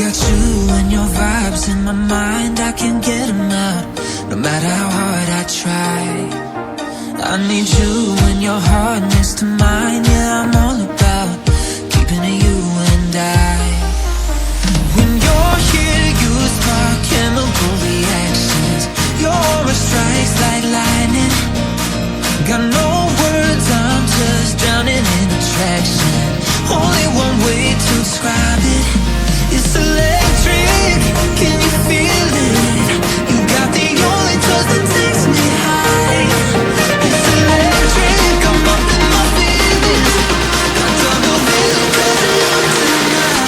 got you and your vibes in my mind, I can't get them out, no matter how hard I try. I need you and your heart next to mine, yeah, I'm all about keeping it you and I. When you're here, you spark chemical reactions. Your aura strikes like lightning. Got no words, I'm just drowning in attraction. Only one way to describe it. It's electric, can you feel it? You got the only touch that takes me high. It's electric, I'm up in my feelings. Got double vision 'cause I love tonight.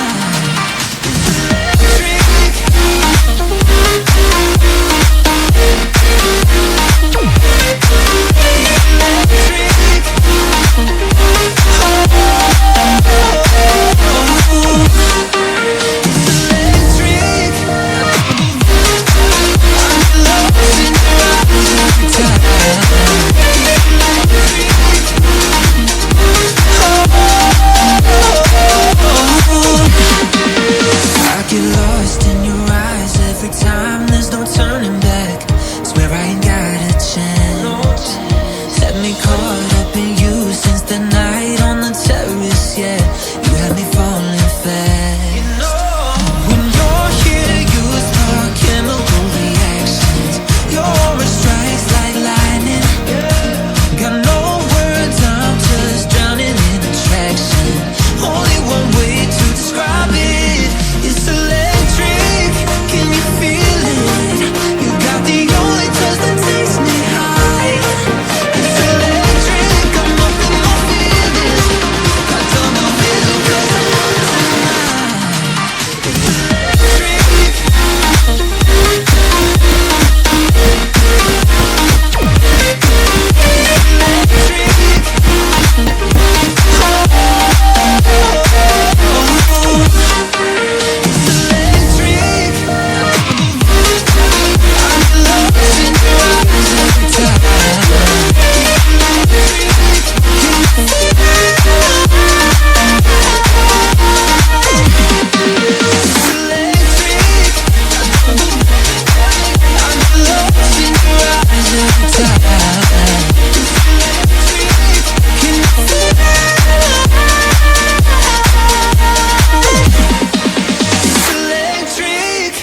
It's electric.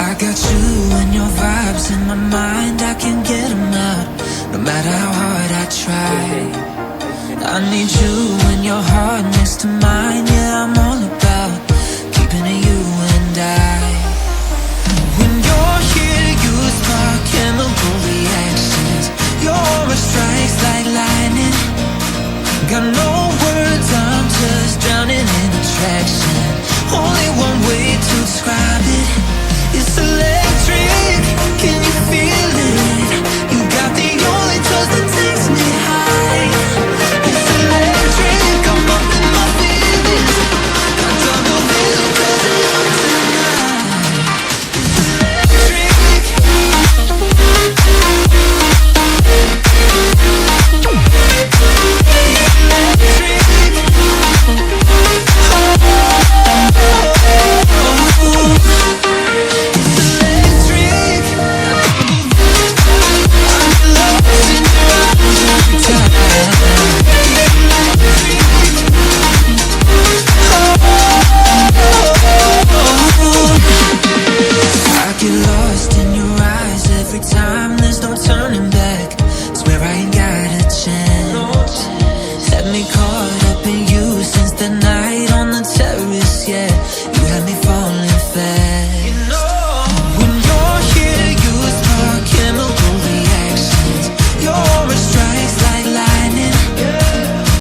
I got you and your vibes in my mind, I can't get them out, no matter how hard I try. I need you and your heart next to mine, yeah, I'm